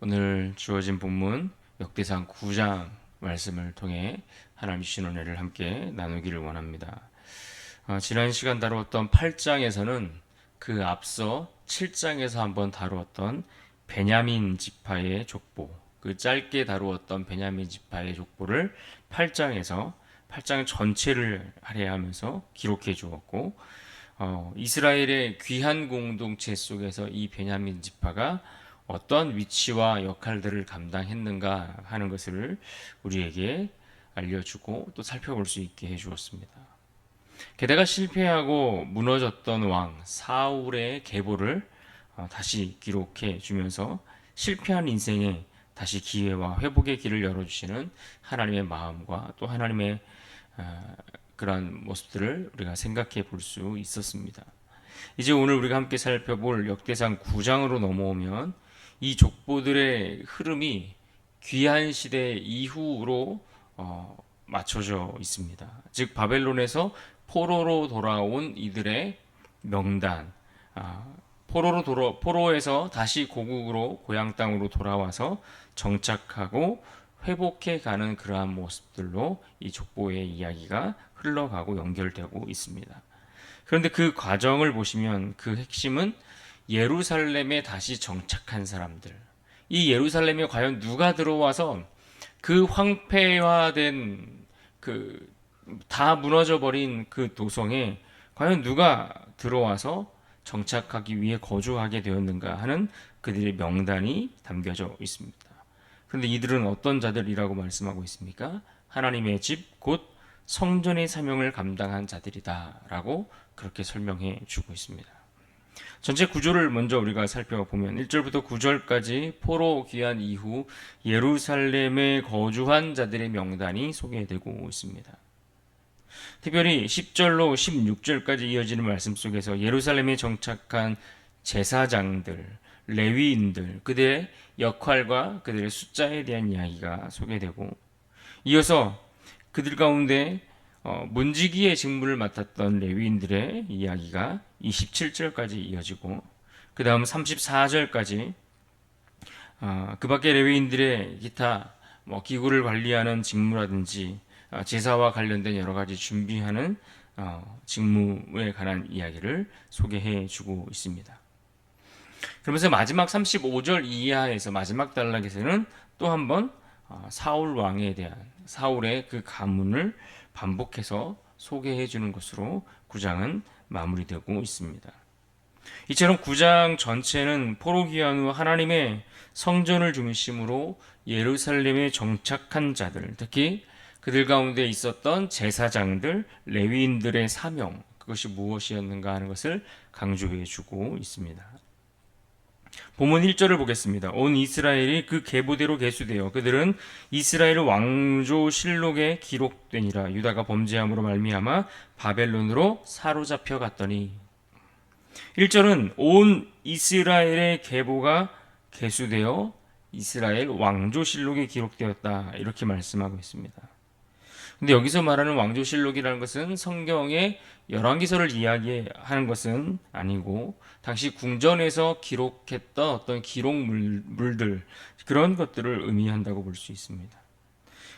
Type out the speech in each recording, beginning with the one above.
오늘 주어진 본문 역대상 9장 말씀을 통해 하나님 주신 은혜를 함께 나누기를 원합니다. 지난 시간 다루었던 8장에서는 그 앞서 7장에서 한번 다루었던 베냐민 지파의 족보, 그 짧게 다루었던 베냐민 지파의 족보를 8장에서 8장 전체를 할애하면서 기록해 주었고, 이스라엘의 귀한 공동체 속에서 이 베냐민 지파가 어떤 위치와 역할들을 감당했는가 하는 것을 우리에게 알려주고 또 살펴볼 수 있게 해주었습니다. 게다가 실패하고 무너졌던 왕 사울의 계보를 다시 기록해 주면서 실패한 인생에 다시 기회와 회복의 길을 열어주시는 하나님의 마음과 또 하나님의 그러한 모습들을 우리가 생각해 볼 수 있었습니다. 이제 오늘 우리가 함께 살펴볼 역대상 9장으로 넘어오면 이 족보들의 흐름이 귀한 시대 이후로 맞춰져 있습니다. 즉 바벨론에서 포로로 돌아온 이들의 명단, 포로에서 다시 고국으로 고향 땅으로 돌아와서 정착하고 회복해 가는 그러한 모습들로 이 족보의 이야기가 흘러가고 연결되고 있습니다. 그런데 그 과정을 보시면 그 핵심은 예루살렘에 다시 정착한 사람들. 이 예루살렘에 과연 누가 들어와서 그 황폐화된 그 다 무너져 버린 그 도성에 과연 누가 들어와서 정착하기 위해 거주하게 되었는가 하는 그들의 명단이 담겨져 있습니다. 그런데 이들은 어떤 자들이라고 말씀하고 있습니까? 하나님의 집, 곧 성전의 사명을 감당한 자들이다라고 그렇게 설명해 주고 있습니다. 전체 구조를 먼저 우리가 살펴보면 1절부터 9절까지 포로 귀환 이후 예루살렘에 거주한 자들의 명단이 소개되고 있습니다. 특별히 10절로 16절까지 이어지는 말씀 속에서 예루살렘에 정착한 제사장들, 레위인들, 그들의 역할과 그들의 숫자에 대한 이야기가 소개되고, 이어서 그들 가운데 문지기의 직무를 맡았던 레위인들의 이야기가 27절까지 이어지고, 그 다음 34절까지 그 밖에 레위인들의 기타 기구를 관리하는 직무라든지 제사와 관련된 여러 가지 준비하는 직무에 관한 이야기를 소개해 주고 있습니다. 그러면서 마지막 35절 이하에서 마지막 단락에서는 또 한번 사울 왕에 대한 사울의 그 가문을 반복해서 소개해 주는 것으로 9장은 마무리되고 있습니다. 이처럼 9장 전체는 포로 귀환 후 하나님의 성전을 중심으로 예루살렘에 정착한 자들, 특히 그들 가운데 있었던 제사장들, 레위인들의 사명, 그것이 무엇이었는가 하는 것을 강조해 주고 있습니다. 본문 1절을 보겠습니다. 온 이스라엘이 그 계보대로 계수되어 그들은 이스라엘 왕조 실록에 기록되니라. 유다가 범죄함으로 말미암아 바벨론으로 사로잡혀 갔더니. 1절은 온 이스라엘의 계보가 계수되어 이스라엘 왕조 실록에 기록되었다. 이렇게 말씀하고 있습니다. 근데 여기서 말하는 왕조실록이라는 것은 성경의 열왕기서를 이야기하는 것은 아니고 당시 궁전에서 기록했던 어떤 기록물들 그런 것들을 의미한다고 볼 수 있습니다.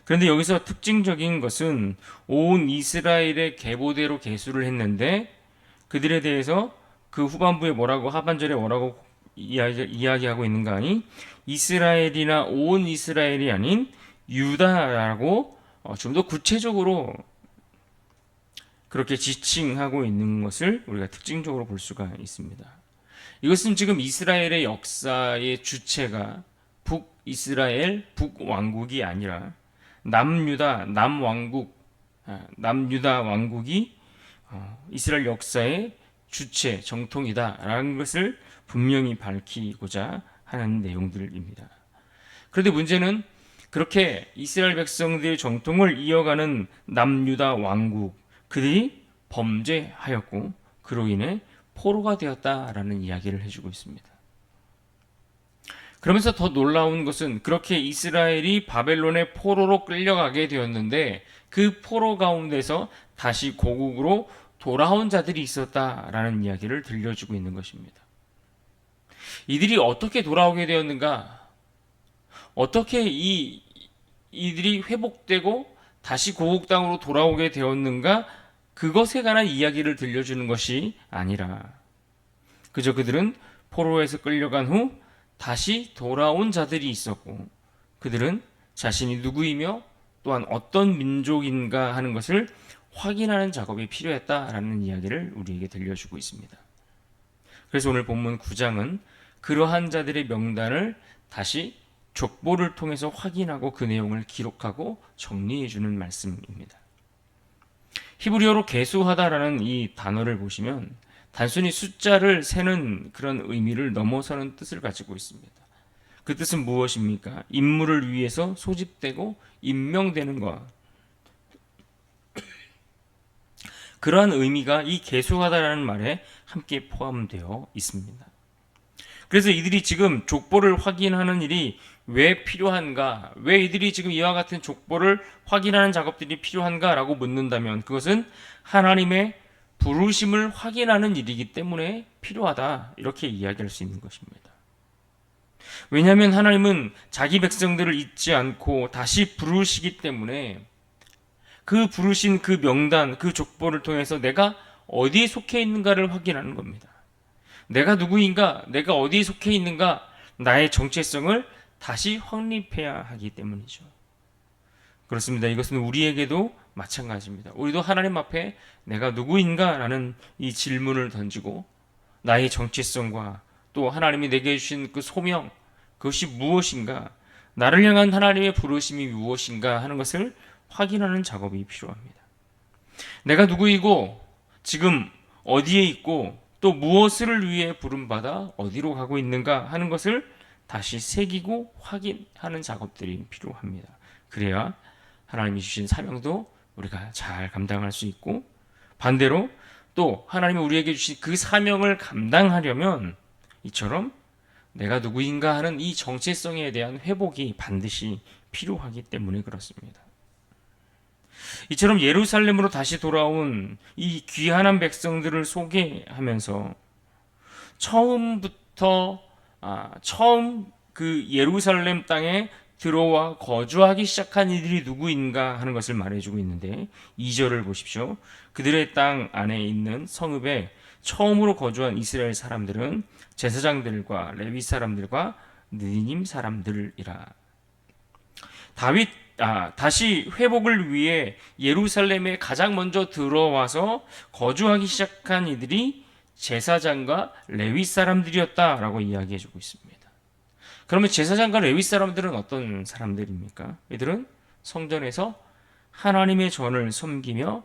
그런데 여기서 특징적인 것은 온 이스라엘의 계보대로 계수를 했는데 그들에 대해서 그 후반부에 뭐라고 하반절에 뭐라고 이야기하고 있는가 하니 이스라엘이나 온 이스라엘이 아닌 유다라고 좀 더 구체적으로 그렇게 지칭하고 있는 것을 우리가 특징적으로 볼 수가 있습니다. 이것은 지금 이스라엘의 역사의 주체가 북이스라엘, 북왕국이 아니라 남유다, 남유다 왕국이 이스라엘 역사의 주체, 정통이다라는 것을 분명히 밝히고자 하는 내용들입니다. 그런데 문제는 그렇게 이스라엘 백성들의 정통을 이어가는 남유다 왕국 그들이 범죄하였고 그로 인해 포로가 되었다라는 이야기를 해주고 있습니다. 그러면서 더 놀라운 것은 그렇게 이스라엘이 바벨론의 포로로 끌려가게 되었는데 그 포로 가운데서 다시 고국으로 돌아온 자들이 있었다라는 이야기를 들려주고 있는 것입니다. 이들이 어떻게 돌아오게 되었는가? 어떻게 이들이 회복되고 다시 고국 땅으로 돌아오게 되었는가? 그것에 관한 이야기를 들려주는 것이 아니라 그저 그들은 포로에서 끌려간 후 다시 돌아온 자들이 있었고 그들은 자신이 누구이며 또한 어떤 민족인가 하는 것을 확인하는 작업이 필요했다라는 이야기를 우리에게 들려주고 있습니다. 그래서 오늘 본문 9장은 그러한 자들의 명단을 다시 족보를 통해서 확인하고 그 내용을 기록하고 정리해 주는 말씀입니다. 히브리어로 계수하다라는 이 단어를 보시면 단순히 숫자를 세는 그런 의미를 넘어서는 뜻을 가지고 있습니다. 그 뜻은 무엇입니까? 임무를 위해서 소집되고 임명되는 것. 그러한 의미가 이 계수하다라는 말에 함께 포함되어 있습니다. 그래서 이들이 지금 족보를 확인하는 일이 왜 필요한가? 왜 이들이 지금 이와 같은 족보를 확인하는 작업들이 필요한가라고 묻는다면 그것은 하나님의 부르심을 확인하는 일이기 때문에 필요하다. 이렇게 이야기할 수 있는 것입니다. 왜냐하면 하나님은 자기 백성들을 잊지 않고 다시 부르시기 때문에 그 부르신 그 명단, 그 족보를 통해서 내가 어디에 속해 있는가를 확인하는 겁니다. 내가 누구인가, 내가 어디에 속해 있는가, 나의 정체성을 다시 확립해야 하기 때문이죠. 그렇습니다. 이것은 우리에게도 마찬가지입니다. 우리도 하나님 앞에 내가 누구인가라는 이 질문을 던지고 나의 정체성과 또 하나님이 내게 주신 그 소명, 그것이 무엇인가, 나를 향한 하나님의 부르심이 무엇인가 하는 것을 확인하는 작업이 필요합니다. 내가 누구이고 지금 어디에 있고 또 무엇을 위해 부름받아 어디로 가고 있는가 하는 것을 다시 새기고 확인하는 작업들이 필요합니다. 그래야 하나님이 주신 사명도 우리가 잘 감당할 수 있고 반대로 또 하나님이 우리에게 주신 그 사명을 감당하려면 이처럼 내가 누구인가 하는 이 정체성에 대한 회복이 반드시 필요하기 때문에 그렇습니다. 이처럼 예루살렘으로 다시 돌아온 이 귀한한 백성들을 소개하면서 처음 그 예루살렘 땅에 들어와 거주하기 시작한 이들이 누구인가 하는 것을 말해주고 있는데 2절을 보십시오. 그들의 땅 안에 있는 성읍에 처음으로 거주한 이스라엘 사람들은 제사장들과 레위 사람들과 느님 사람들이라. 다시 회복을 위해 예루살렘에 가장 먼저 들어와서 거주하기 시작한 이들이 제사장과 레위 사람들이었다라고 이야기해주고 있습니다. 그러면 제사장과 레위 사람들은 어떤 사람들입니까? 이들은 성전에서 하나님의 전을 섬기며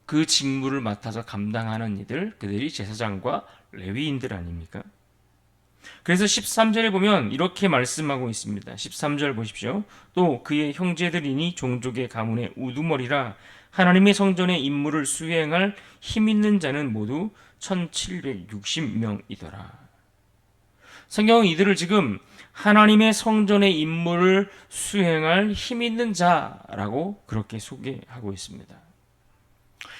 그 직무를 맡아서 감당하는 이들, 그들이 제사장과 레위인들 아닙니까? 그래서 13절에 보면 이렇게 말씀하고 있습니다. 13절 보십시오. 또 그의 형제들이니 종족의 가문의 우두머리라 하나님의 성전의 임무를 수행할 힘 있는 자는 모두 1760명이더라. 성경은 이들을 지금 하나님의 성전의 임무를 수행할 힘 있는 자라고 그렇게 소개하고 있습니다.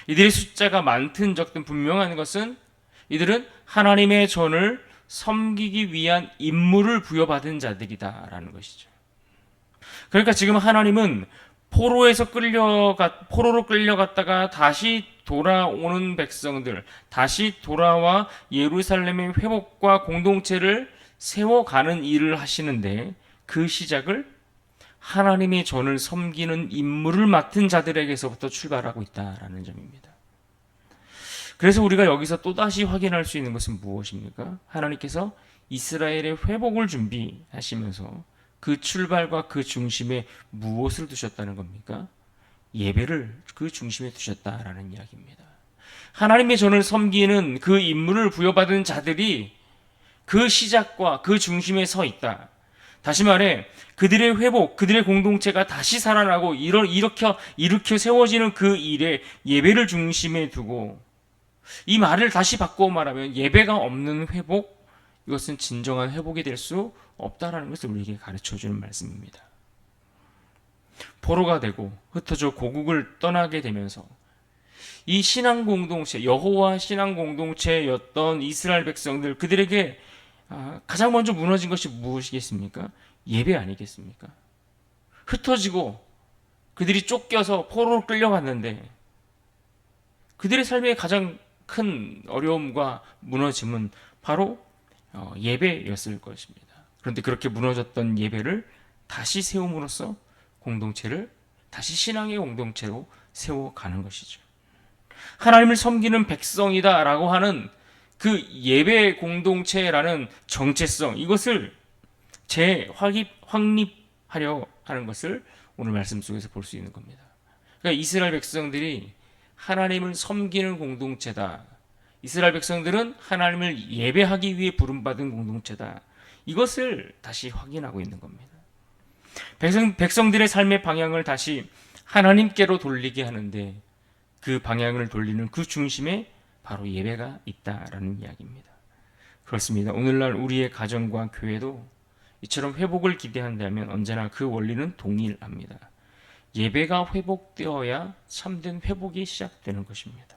이들의 숫자가 많든 적든 분명한 것은 이들은 하나님의 전을 섬기기 위한 임무를 부여받은 자들이다라는 것이죠. 그러니까 지금 하나님은 포로로 끌려갔다가 다시 돌아오는 백성들, 다시 돌아와 예루살렘의 회복과 공동체를 세워가는 일을 하시는데 그 시작을 하나님의 전을 섬기는 임무를 맡은 자들에게서부터 출발하고 있다라는 점입니다. 그래서 우리가 여기서 또다시 확인할 수 있는 것은 무엇입니까? 하나님께서 이스라엘의 회복을 준비하시면서 그 출발과 그 중심에 무엇을 두셨다는 겁니까? 예배를 그 중심에 두셨다라는 이야기입니다. 하나님의 전을 섬기는 그 임무를 부여받은 자들이 그 시작과 그 중심에 서 있다. 다시 말해 그들의 회복, 그들의 공동체가 다시 살아나고 일으켜 세워지는 그 일에 예배를 중심에 두고 이 말을 다시 바꾸어 말하면 예배가 없는 회복, 이것은 진정한 회복이 될 수 없다라는 것을 우리에게 가르쳐주는 말씀입니다. 포로가 되고 흩어져 고국을 떠나게 되면서 이 신앙 공동체, 여호와 신앙 공동체였던 이스라엘 백성들, 그들에게 가장 먼저 무너진 것이 무엇이겠습니까? 예배 아니겠습니까? 흩어지고 그들이 쫓겨서 포로로 끌려갔는데 그들의 삶의 가장 큰 어려움과 무너짐은 바로 예배였을 것입니다. 그런데 그렇게 무너졌던 예배를 다시 세움으로써 공동체를 다시 신앙의 공동체로 세워가는 것이죠. 하나님을 섬기는 백성이다라고 하는 그 예배 공동체라는 정체성, 이것을 확립하려 하는 것을 오늘 말씀 속에서 볼 수 있는 겁니다. 그러니까 이스라엘 백성들이 하나님을 섬기는 공동체다. 이스라엘 백성들은 하나님을 예배하기 위해 부름받은 공동체다. 이것을 다시 확인하고 있는 겁니다. 백성들의 삶의 방향을 다시 하나님께로 돌리게 하는데 그 방향을 돌리는 그 중심에 바로 예배가 있다라는 이야기입니다. 그렇습니다. 오늘날 우리의 가정과 교회도 이처럼 회복을 기대한다면 언제나 그 원리는 동일합니다. 예배가 회복되어야 참된 회복이 시작되는 것입니다.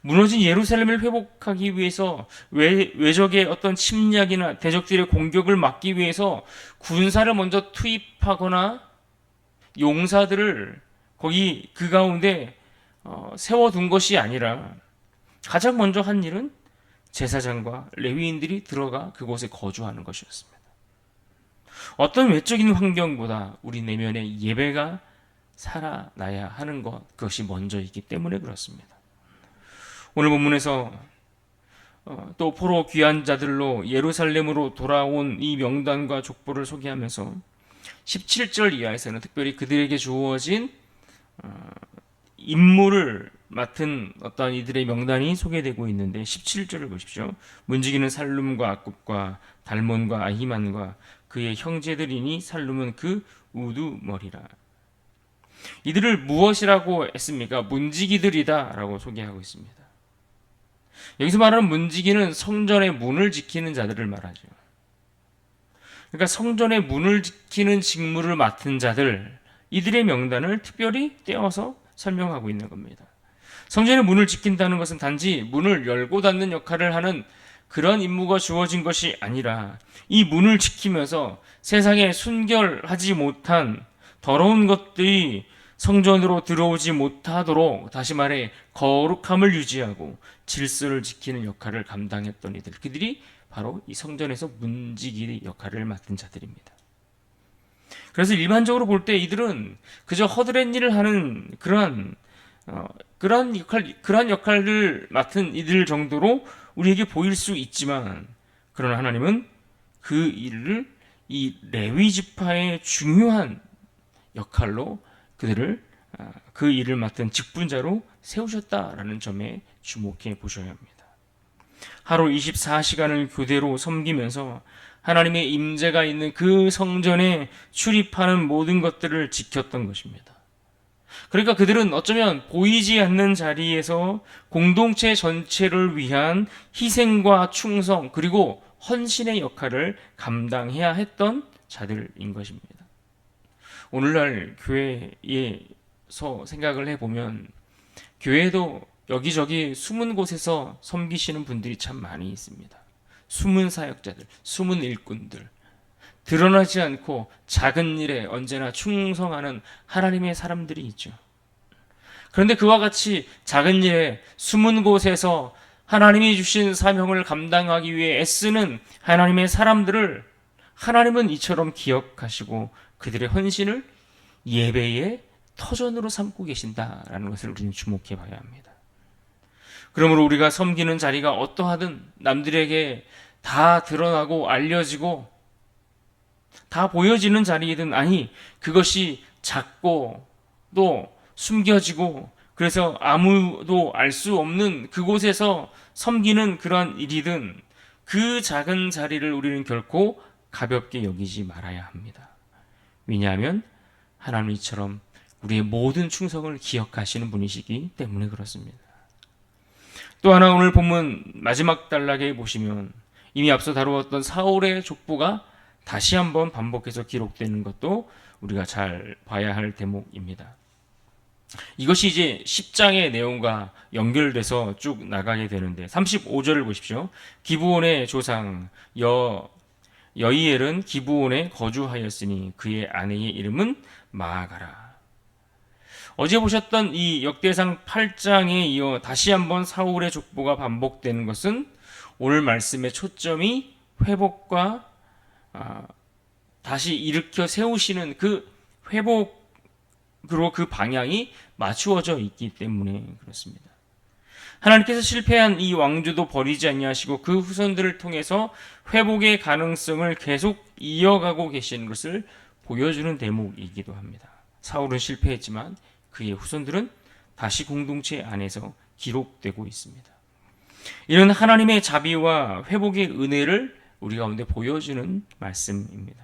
무너진 예루살렘을 회복하기 위해서 외적의 어떤 침략이나 대적들의 공격을 막기 위해서 군사를 먼저 투입하거나 용사들을 거기 그 가운데 세워둔 것이 아니라 가장 먼저 한 일은 제사장과 레위인들이 들어가 그곳에 거주하는 것이었습니다. 어떤 외적인 환경보다 우리 내면의 예배가 살아나야 하는 그것이 먼저이기 때문에 그렇습니다. 오늘 본문에서 또 포로 귀환 자들로 예루살렘으로 돌아온 이 명단과 족보를 소개하면서 17절 이하에서는 특별히 그들에게 주어진 임무를 맡은 어떤 이들의 명단이 소개되고 있는데 17절을 보십시오. 문지기는 살룸과 악굽과 달몬과 아히만과 그의 형제들이니 살룸은 그 우두머리라. 이들을 무엇이라고 했습니까? 문지기들이다 라고 소개하고 있습니다. 여기서 말하는 문지기는 성전의 문을 지키는 자들을 말하죠. 그러니까 성전의 문을 지키는 직무를 맡은 자들, 이들의 명단을 특별히 떼어서 설명하고 있는 겁니다. 성전의 문을 지킨다는 것은 단지 문을 열고 닫는 역할을 하는 그런 임무가 주어진 것이 아니라 이 문을 지키면서 세상에 순결하지 못한 더러운 것들이 성전으로 들어오지 못하도록, 다시 말해 거룩함을 유지하고 질서를 지키는 역할을 감당했던 이들, 그들이 바로 이 성전에서 문지기 역할을 맡은 자들입니다. 그래서 일반적으로 볼 때 이들은 그저 허드렛 일을 하는 그러한 역할을 맡은 이들 정도로 우리에게 보일 수 있지만, 그러나 하나님은 그 일을 이 레위 지파의 중요한 역할로 그들을 그 일을 맡은 직분자로 세우셨다라는 점에 주목해 보셔야 합니다. 하루 24시간을 교대로 섬기면서 하나님의 임재가 있는 그 성전에 출입하는 모든 것들을 지켰던 것입니다. 그러니까 그들은 어쩌면 보이지 않는 자리에서 공동체 전체를 위한 희생과 충성 그리고 헌신의 역할을 감당해야 했던 자들인 것입니다. 오늘날 교회에서 생각을 해보면 교회도 여기저기 숨은 곳에서 섬기시는 분들이 참 많이 있습니다. 숨은 사역자들, 숨은 일꾼들, 드러나지 않고 작은 일에 언제나 충성하는 하나님의 사람들이 있죠. 그런데 그와 같이 작은 일에 숨은 곳에서 하나님이 주신 사명을 감당하기 위해 애쓰는 하나님의 사람들을 하나님은 이처럼 기억하시고 그들의 헌신을 예배의 터전으로 삼고 계신다라는 것을 우리는 주목해 봐야 합니다. 그러므로 우리가 섬기는 자리가 어떠하든 남들에게 다 드러나고 알려지고 다 보여지는 자리이든, 아니 그것이 작고 또 숨겨지고 그래서 아무도 알 수 없는 그곳에서 섬기는 그러한 일이든, 그 작은 자리를 우리는 결코 가볍게 여기지 말아야 합니다. 왜냐하면 하나님 이처럼 우리의 모든 충성을 기억하시는 분이시기 때문에 그렇습니다. 또 하나 오늘 본문 마지막 단락에 보시면 이미 앞서 다루었던 사울의 족보가 다시 한번 반복해서 기록되는 것도 우리가 잘 봐야 할 대목입니다. 이것이 이제 10장의 내용과 연결돼서 쭉 나가게 되는데 35절을 보십시오. 기브온의 조상 여이엘은 기브온에 거주하였으니 그의 아내의 이름은 마아가라. 어제 보셨던 이 역대상 8장에 이어 다시 한번 사울의 족보가 반복되는 것은 오늘 말씀의 초점이 회복과 다시 일으켜 세우시는 그 회복으로 그 방향이 맞추어져 있기 때문에 그렇습니다. 하나님께서 실패한 이 왕조도 버리지 아니하시고 그 후손들을 통해서 회복의 가능성을 계속 이어가고 계시는 것을 보여주는 대목이기도 합니다. 사울은 실패했지만 그의 후손들은 다시 공동체 안에서 기록되고 있습니다. 이런 하나님의 자비와 회복의 은혜를 우리 가운데 보여주는 말씀입니다.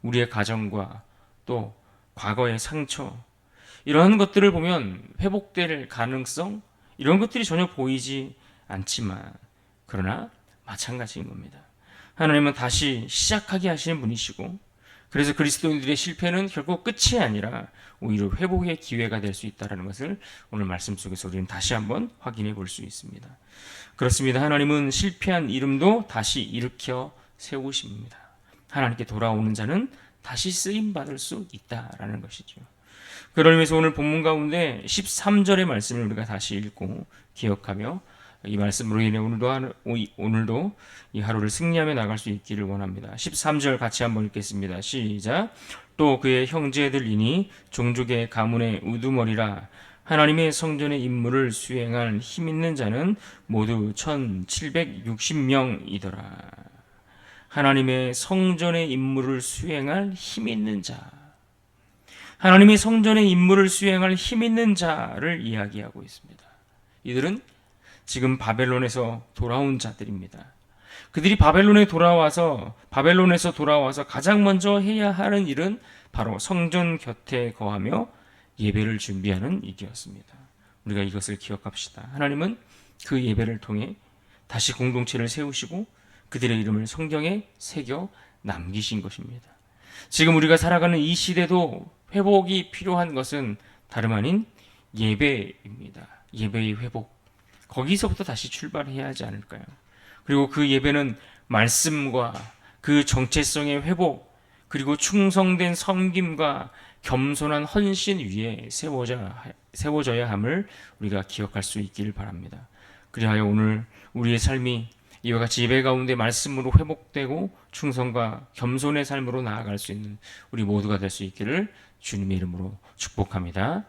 우리의 가정과 또 과거의 상처, 이런 것들을 보면 회복될 가능성, 이런 것들이 전혀 보이지 않지만 그러나 마찬가지인 겁니다. 하나님은 다시 시작하게 하시는 분이시고, 그래서 그리스도인들의 실패는 결국 끝이 아니라 오히려 회복의 기회가 될 수 있다는 것을 오늘 말씀 속에서 우리는 다시 한번 확인해 볼 수 있습니다. 그렇습니다. 하나님은 실패한 이름도 다시 일으켜 세우십니다. 하나님께 돌아오는 자는 다시 쓰임 받을 수 있다라는 것이죠. 그런 의미에서 오늘 본문 가운데 13절의 말씀을 우리가 다시 읽고 기억하며 이 말씀으로 인해 오늘도 이 하루를 승리하며 나갈 수 있기를 원합니다. 13절 같이 한번 읽겠습니다. 시작. 또 그의 형제들이니 종족의 가문의 우두머리라. 하나님의 성전의 임무를 수행할 힘 있는 자는 모두 1760명이더라. 하나님의 성전의 임무를 수행할 힘 있는 자. 하나님의 성전의 임무를 수행할 힘 있는 자를 이야기하고 있습니다. 이들은 지금 바벨론에서 돌아온 자들입니다. 그들이 바벨론에서 돌아와서 가장 먼저 해야 하는 일은 바로 성전 곁에 거하며 예배를 준비하는 일이었습니다. 우리가 이것을 기억합시다. 하나님은 그 예배를 통해 다시 공동체를 세우시고 그들의 이름을 성경에 새겨 남기신 것입니다. 지금 우리가 살아가는 이 시대도 회복이 필요한 것은 다름 아닌 예배입니다. 예배의 회복. 거기서부터 다시 출발해야 하지 않을까요? 그리고 그 예배는 말씀과 그 정체성의 회복, 그리고 충성된 섬김과 겸손한 헌신 위에 세워져야 함을 우리가 기억할 수 있기를 바랍니다. 그리하여 오늘 우리의 삶이 이와 같이 예배 가운데 말씀으로 회복되고 충성과 겸손의 삶으로 나아갈 수 있는 우리 모두가 될 수 있기를 주님의 이름으로 축복합니다.